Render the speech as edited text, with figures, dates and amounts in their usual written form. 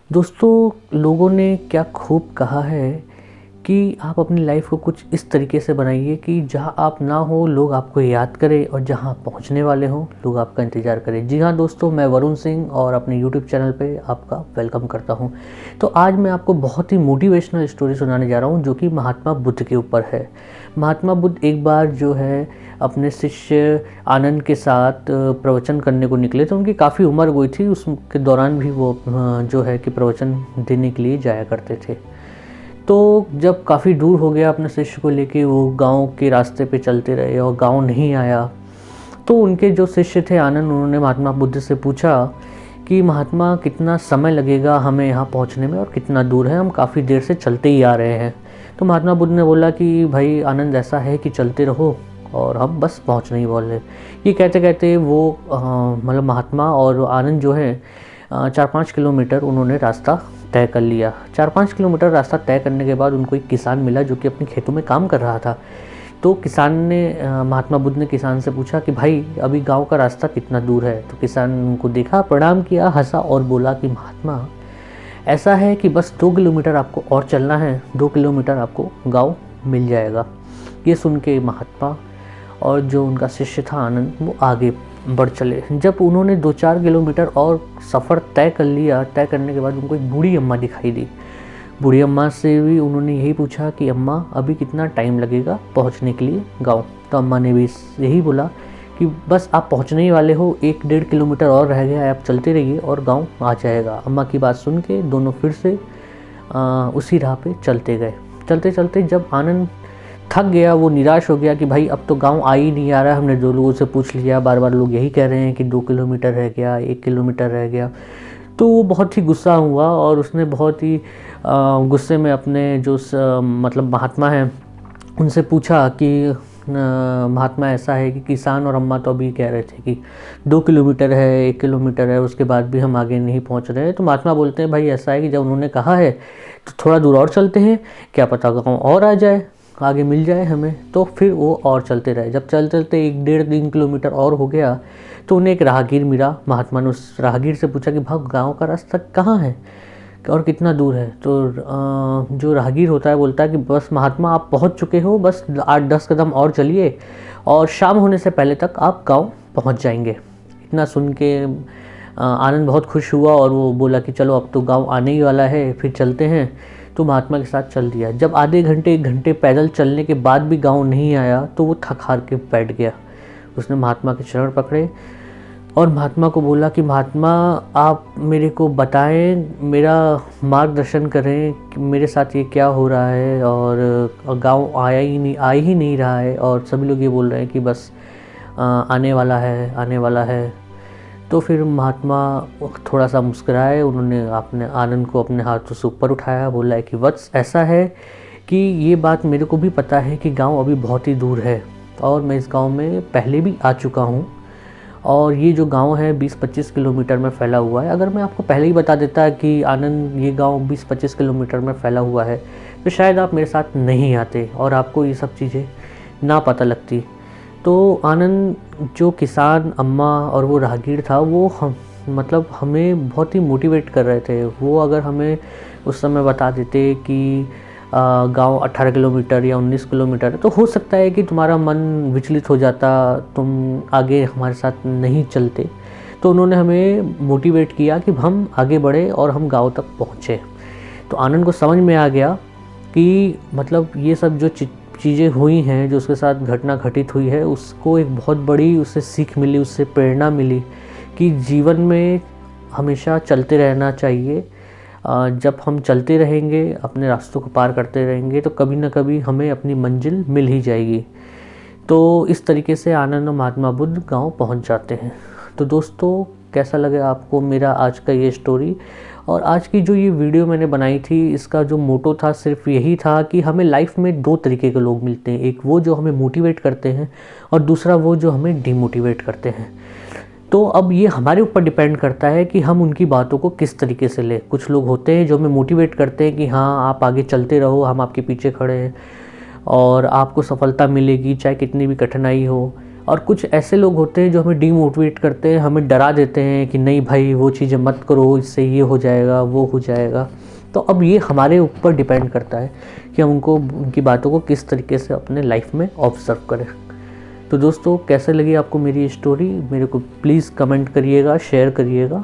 दोस्तों, लोगों ने क्या खूब कहा है कि आप अपनी लाइफ को कुछ इस तरीके से बनाइए कि जहां आप ना हो लोग आपको याद करें और जहां आप पहुंचने वाले हों लोग आपका इंतज़ार करें। जी हाँ दोस्तों, मैं वरुण सिंह और अपने यूट्यूब चैनल पे आपका वेलकम करता हूं। तो आज मैं आपको बहुत ही मोटिवेशनल स्टोरी सुनाने जा रहा हूं जो कि महात्मा बुद्ध के ऊपर है। महात्मा बुद्ध एक बार जो है अपने शिष्य आनंद के साथ प्रवचन करने को निकले। तो उनकी काफ़ी उम्र हुई थी, उसके दौरान भी वो जो है कि प्रवचन देने के लिए जाया करते थे। तो जब काफ़ी दूर हो गया अपने शिष्य को लेके, वो गांव के रास्ते पे चलते रहे और गांव नहीं आया। तो उनके जो शिष्य थे आनंद, उन्होंने महात्मा बुद्ध से पूछा कि महात्मा कितना समय लगेगा हमें यहाँ पहुँचने में और कितना दूर है, हम काफ़ी देर से चलते ही आ रहे हैं। तो महात्मा बुद्ध ने बोला कि भाई आनंद, ऐसा है कि चलते रहो और हम बस पहुँचने ही वाले। ये कहते कहते वो मतलब महात्मा और आनंद जो है 4-5 किलोमीटर उन्होंने रास्ता तय कर लिया। 4-5 किलोमीटर रास्ता तय करने के बाद उनको एक किसान मिला जो कि अपने खेतों में काम कर रहा था। तो किसान ने महात्मा बुद्ध ने किसान से पूछा कि भाई अभी गांव का रास्ता कितना दूर है। तो किसान उनको देखा, प्रणाम किया, हंसा और बोला कि महात्मा, ऐसा है कि बस 2 किलोमीटर आपको और चलना है, 2 किलोमीटर आपको गांव मिल जाएगा। ये सुन के महात्मा और जो उनका शिष्य था आनंद, वो आगे बढ़ चले। जब उन्होंने 2-4 किलोमीटर और सफ़र तय कर लिया, तय करने के बाद उनको एक बूढ़ी अम्मा दिखाई दी। बूढ़ी अम्मा से भी उन्होंने यही पूछा कि अम्मा अभी कितना टाइम लगेगा पहुंचने के लिए गांव। तो अम्मा ने भी यही बोला कि बस आप पहुंचने ही वाले हो, 1-1.5 किलोमीटर और रह गया है, आप चलते रहिए और गांव आ जाएगा। अम्मा की बात सुन के दोनों फिर से उसी राह पे चलते गए। चलते चलते जब आनंद थक गया, वो निराश हो गया कि भाई अब तो गांव आ ही नहीं आ रहा है, हमने 2 लोगों से पूछ लिया, बार बार लोग यही कह रहे हैं कि 2 किलोमीटर रह गया, 1 किलोमीटर रह गया। तो वो बहुत ही गुस्सा हुआ और उसने बहुत ही गुस्से में अपने जो मतलब महात्मा हैं उनसे पूछा कि महात्मा, ऐसा है कि किसान और अम्मा तो अभी कह रहे थे कि 2 किलोमीटर है, 1 किलोमीटर है, उसके बाद भी हम आगे नहीं पहुंच रहे हैं। तो महात्मा बोलते हैं भाई ऐसा है कि जब उन्होंने कहा है तो थोड़ा दूर और चलते हैं, क्या पता गाँव और आ जाए, आगे मिल जाए हमें। तो फिर वो और चलते रहे। जब चलते चलते 1-1.5-3 किलोमीटर और हो गया तो उन्हें एक राहगीर मिला। महात्मा ने उस राहगीर से पूछा कि भाग गांव का रास्ता कहाँ है और कितना दूर है। तो जो राहगीर होता है बोलता है कि बस महात्मा आप पहुंच चुके हो, बस 8-10 कदम और चलिए और शाम होने से पहले तक आप गाँव पहुँच जाएंगे। इतना सुन के आनंद बहुत खुश हुआ और वो बोला कि चलो अब तो गाँव आने ही वाला है, फिर चलते हैं। तो महात्मा के साथ चल दिया। जब आधे घंटे 1 घंटे पैदल चलने के बाद भी गांव नहीं आया तो वो थक हार के बैठ गया। उसने महात्मा के चरण पकड़े और महात्मा को बोला कि महात्मा आप मेरे को बताएं, मेरा मार्गदर्शन करें कि मेरे साथ ये क्या हो रहा है और गांव आ ही नहीं रहा है और सभी लोग ये बोल रहे हैं कि बस आने वाला है, आने वाला है। तो फिर महात्मा थोड़ा सा मुस्कुराए, उन्होंने अपने आनंद को अपने हाथों से ऊपर उठाया, बोला है कि वत्स, ऐसा है कि ये बात मेरे को भी पता है कि गांव अभी बहुत ही दूर है और मैं इस गांव में पहले भी आ चुका हूं और ये जो गांव है 20-25 किलोमीटर में फैला हुआ है। अगर मैं आपको पहले ही बता देता कि आनंद ये गांव 20-25 किलोमीटर में फैला हुआ है तो शायद आप मेरे साथ नहीं आते और आपको ये सब चीज़ें ना पता लगती। तो आनंद, जो किसान, अम्मा और वो राहगीर था, वो मतलब हमें बहुत ही मोटिवेट कर रहे थे। वो अगर हमें उस समय बता देते कि गांव 18 किलोमीटर या 19 किलोमीटर है तो हो सकता है कि तुम्हारा मन विचलित हो जाता, तुम आगे हमारे साथ नहीं चलते। तो उन्होंने हमें मोटिवेट किया कि हम आगे बढ़े और हम गांव तक पहुँचे। तो आनंद को समझ में आ गया कि मतलब ये सब जो चीज़ें हुई हैं, जो उसके साथ घटना घटित हुई है, उसको एक बहुत बड़ी उससे सीख मिली, उससे प्रेरणा मिली कि जीवन में हमेशा चलते रहना चाहिए। जब हम चलते रहेंगे, अपने रास्तों को पार करते रहेंगे तो कभी ना कभी हमें अपनी मंजिल मिल ही जाएगी। तो इस तरीके से आनंद और महात्मा बुद्ध गांव पहुंच जाते हैं। तो दोस्तों, कैसा लगा आपको मेरा आज का ये स्टोरी? और आज की जो ये वीडियो मैंने बनाई थी, इसका जो मोटो था सिर्फ यही था कि हमें लाइफ में 2 तरीके के लोग मिलते हैं। एक वो जो हमें मोटिवेट करते हैं और दूसरा वो जो हमें डिमोटिवेट करते हैं। तो अब ये हमारे ऊपर डिपेंड करता है कि हम उनकी बातों को किस तरीके से लें। कुछ लोग होते हैं जो हमें मोटिवेट करते हैं कि हाँ आप आगे चलते रहो, हम आपके पीछे खड़े हैं और आपको सफलता मिलेगी चाहे कितनी भी कठिनाई हो। और कुछ ऐसे लोग होते हैं जो हमें डीमोटिवेट करते हैं, हमें डरा देते हैं कि नहीं भाई वो चीज़ें मत करो, इससे ये हो जाएगा वो हो जाएगा। तो अब ये हमारे ऊपर डिपेंड करता है कि हम उनकी बातों को किस तरीके से अपने लाइफ में ऑब्जर्व करें। तो दोस्तों कैसे लगी आपको मेरी स्टोरी, मेरे को प्लीज़ कमेंट करिएगा, शेयर करिएगा।